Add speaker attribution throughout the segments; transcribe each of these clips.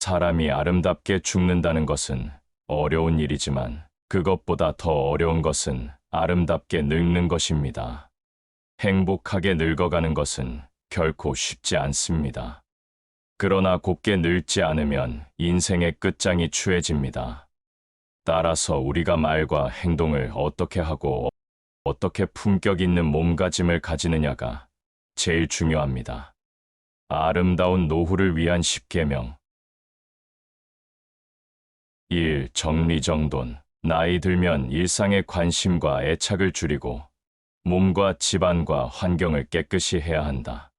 Speaker 1: 사람이 아름답게 죽는다는 것은 어려운 일이지만 그것보다 더 어려운 것은 아름답게 늙는 것입니다. 행복하게 늙어가는 것은 결코 쉽지 않습니다. 그러나 곱게 늙지 않으면 인생의 끝장이 추해집니다. 따라서 우리가 말과 행동을 어떻게 하고 어떻게 품격 있는 몸가짐을 가지느냐가 제일 중요합니다. 아름다운 노후를 위한 10계명. 1. 정리정돈. 나이 들면 일상의 관심과 애착을 줄이고 몸과 집안과 환경을 깨끗이 해야 한다.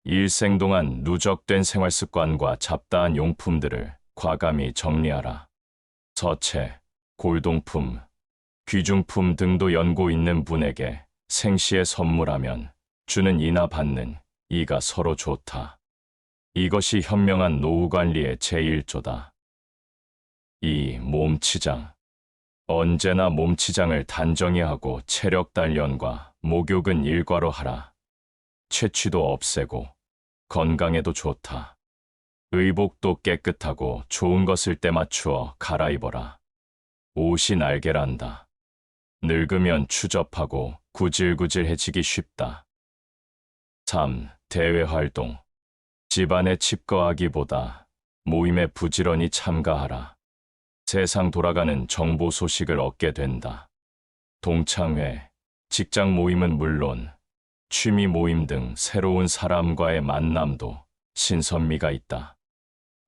Speaker 1: 일생 동안 누적된 생활 습관과 잡다한 용품들을 과감히 정리하라. 서체, 골동품, 귀중품 등도 연고 있는 분에게 생시에 선물하면 주는 이나 받는 이가 서로 좋다. 이것이 현명한 노후 관리의 제1조다. 2. 몸치장. 언제나 몸치장을 단정히 하고 체력 단련과 목욕은 일과로 하라. 채취도 없애고 건강에도 좋다. 의복도 깨끗하고 좋은 것을 때 맞추어 갈아입어라. 옷이 날개란다. 늙으면 추접하고 구질구질해지기 쉽다. 3. 대외활동. 집안에 칩거하기보다 모임에 부지런히 참가하라. 세상 돌아가는 정보 소식을 얻게 된다. 동창회, 직장 모임은 물론 취미 모임 등 새로운 사람과의 만남도 신선미가 있다.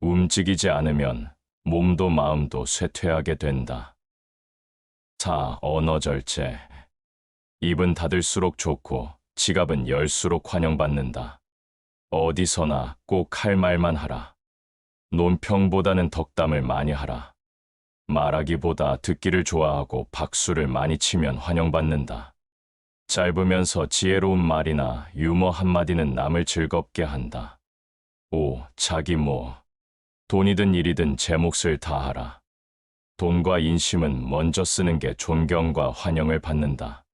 Speaker 1: 움직이지 않으면 몸도 마음도 쇠퇴하게 된다. 4. 언어절제. 입은 닫을수록 좋고 지갑은 열수록 환영받는다. 어디서나 꼭 할 말만 하라. 논평보다는 덕담을 많이 하라. 말하기보다 듣기를 좋아하고 박수를 많이 치면 환영받는다. 짧으면서 지혜로운 말이나 유머 한마디는 남을 즐겁게 한다. 5. 자기모. 돈이든 일이든 제 몫을 다하라. 돈과 인심은 먼저 쓰는 게 존경과 환영을 받는다.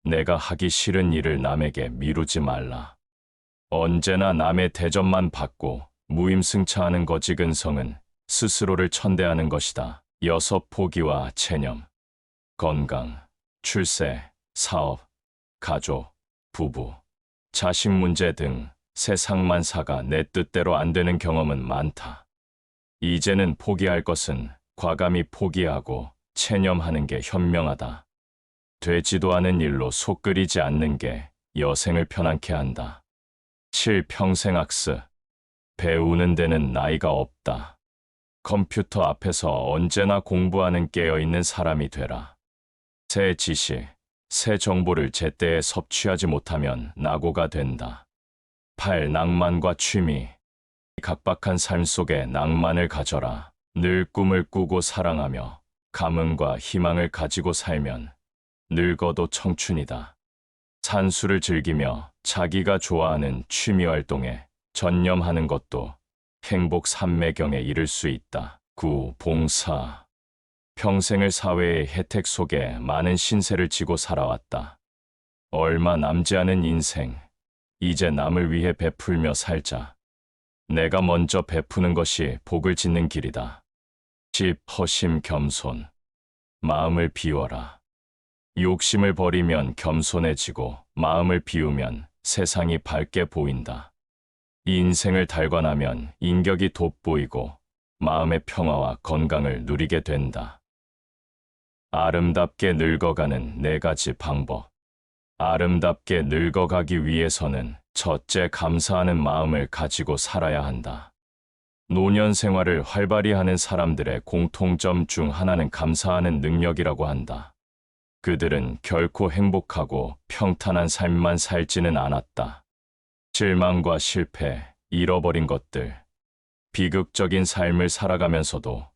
Speaker 1: 내가 하기 싫은 일을 남에게 미루지 말라. 언제나 남의 대접만 받고 무임승차하는 거지근성은 스스로를 천대하는 것이다. 6. 포기와 체념. 건강, 출세, 사업, 가족, 부부, 자식 문제 등 세상만사가 내 뜻대로 안 되는 경험은 많다. 이제는 포기할 것은 과감히 포기하고 체념하는 게 현명하다. 되지도 않은 일로 속 끓이지 않는 게 여생을 편안케 한다. 7. 평생학습. 배우는 데는 나이가 없다. 컴퓨터 앞에서 언제나 공부하는 깨어있는 사람이 되라. 새 지식, 새 정보를 제때에 섭취하지 못하면 낙오가 된다. 8. 낭만과 취미. 각박한 삶 속에 낭만을 가져라. 늘 꿈을 꾸고 사랑하며 감흥과 희망을 가지고 살면 늙어도 청춘이다. 산수를 즐기며 자기가 좋아하는 취미 활동에 전념하는 것도 행복 삼매경에 이를 수 있다. 9. 봉사. 평생을 사회의 혜택 속에 많은 신세를 지고 살아왔다. 얼마 남지 않은 인생, 이제 남을 위해 베풀며 살자. 내가 먼저 베푸는 것이 복을 짓는 길이다. 10. 허심 겸손. 마음을 비워라. 욕심을 버리면 겸손해지고 마음을 비우면 세상이 밝게 보인다. 이 인생을 달관하면 인격이 돋보이고 마음의 평화와 건강을 누리게 된다. 아름답게 늙어가는 4가지 방법. 아름답게 늙어가기 위해서는 첫째, 감사하는 마음을 가지고 살아야 한다. 노년 생활을 활발히 하는 사람들의 공통점 중 하나는 감사하는 능력이라고 한다. 그들은 결코 행복하고 평탄한 삶만 살지는 않았다. 실망과 실패, 잃어버린 것들, 비극적인 삶을 살아가면서도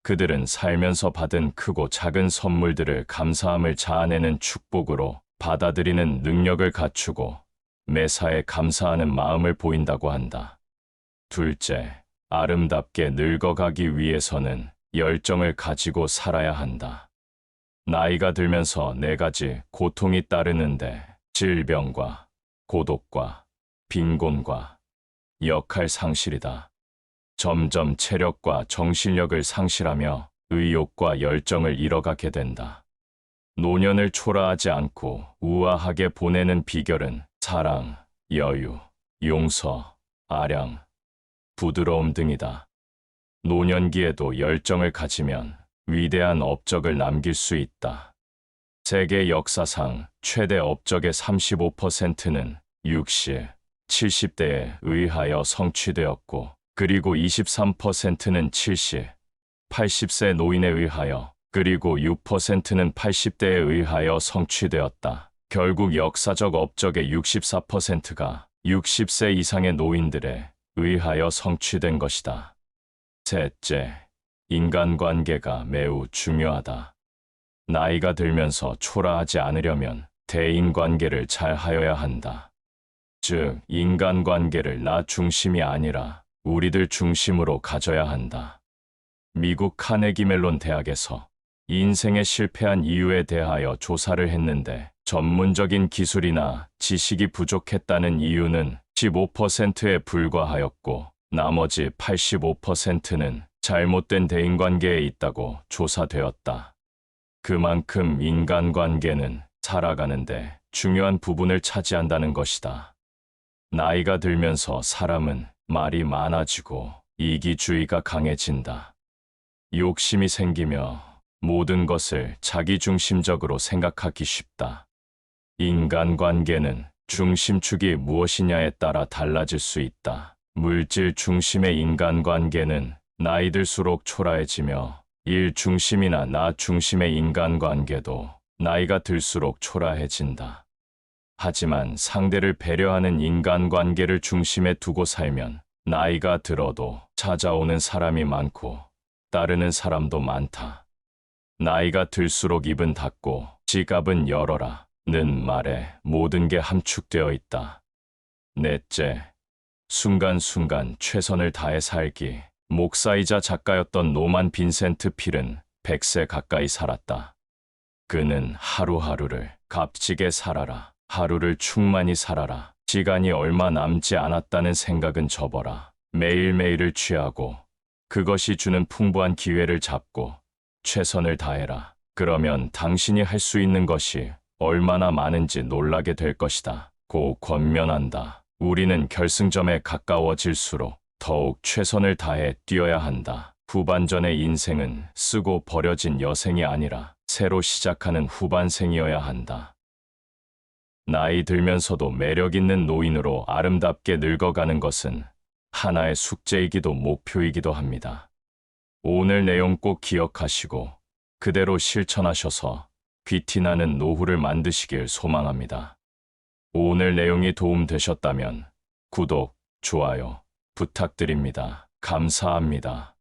Speaker 1: 그들은 살면서 받은 크고 작은 선물들을 감사함을 자아내는 축복으로 받아들이는 능력을 갖추고 매사에 감사하는 마음을 보인다고 한다. 둘째, 아름답게 늙어가기 위해서는 열정을 가지고 살아야 한다. 나이가 들면서 4가지 고통이 따르는데 질병과 고독과 빈곤과 역할 상실이다. 점점 체력과 정신력을 상실하며 의욕과 열정을 잃어가게 된다. 노년을 초라하지 않고 우아하게 보내는 비결은 사랑, 여유, 용서, 아량, 부드러움 등이다. 노년기에도 열정을 가지면 위대한 업적을 남길 수 있다. 세계 역사상 최대 업적의 35%는 60, 70대에 의하여 성취되었고, 그리고 23%는 70, 80세 노인에 의하여, 그리고 6%는 80대에 의하여 성취되었다. 결국 역사적 업적의 64%가 60세 이상의 노인들에 의하여 성취된 것이다. 셋째, 인간관계가 매우 중요하다. 나이가 들면서 초라하지 않으려면 대인관계를 잘 하여야 한다. 즉, 인간관계를 나 중심이 아니라 우리들 중심으로 가져야 한다. 미국 카네기 멜론 대학에서 인생에 실패한 이유에 대하여 조사를 했는데 전문적인 기술이나 지식이 부족했다는 이유는 15%에 불과하였고 나머지 85%는 잘못된 대인관계에 있다고 조사되었다. 그만큼 인간관계는 살아가는데 중요한 부분을 차지한다는 것이다. 나이가 들면서 사람은 말이 많아지고 이기주의가 강해진다. 욕심이 생기며 모든 것을 자기중심적으로 생각하기 쉽다. 인간관계는 중심축이 무엇이냐에 따라 달라질 수 있다. 물질 중심의 인간관계는 나이 들수록 초라해지며 일 중심이나 나 중심의 인간관계도 나이가 들수록 초라해진다. 하지만 상대를 배려하는 인간관계를 중심에 두고 살면 나이가 들어도 찾아오는 사람이 많고 따르는 사람도 많다. 나이가 들수록 입은 닫고 지갑은 열어라 는 말에 모든 게 함축되어 있다. 넷째, 순간순간 최선을 다해 살기. 목사이자 작가였던 노만 빈센트 필은 100세 가까이 살았다. 그는 하루하루를 값지게 살아라. 하루를 충만히 살아라. 시간이 얼마 남지 않았다는 생각은 접어라. 매일매일을 취하고 그것이 주는 풍부한 기회를 잡고 최선을 다해라. 그러면 당신이 할 수 있는 것이 얼마나 많은지 놀라게 될 것이다. 고 권면한다. 우리는 결승점에 가까워질수록 더욱 최선을 다해 뛰어야 한다. 후반전의 인생은 쓰고 버려진 여생이 아니라 새로 시작하는 후반생이어야 한다. 나이 들면서도 매력 있는 노인으로 아름답게 늙어가는 것은 하나의 숙제이기도 목표이기도 합니다. 오늘 내용 꼭 기억하시고 그대로 실천하셔서 귀티나는 노후를 만드시길 소망합니다. 오늘 내용이 도움되셨다면 구독, 좋아요 부탁드립니다. 감사합니다.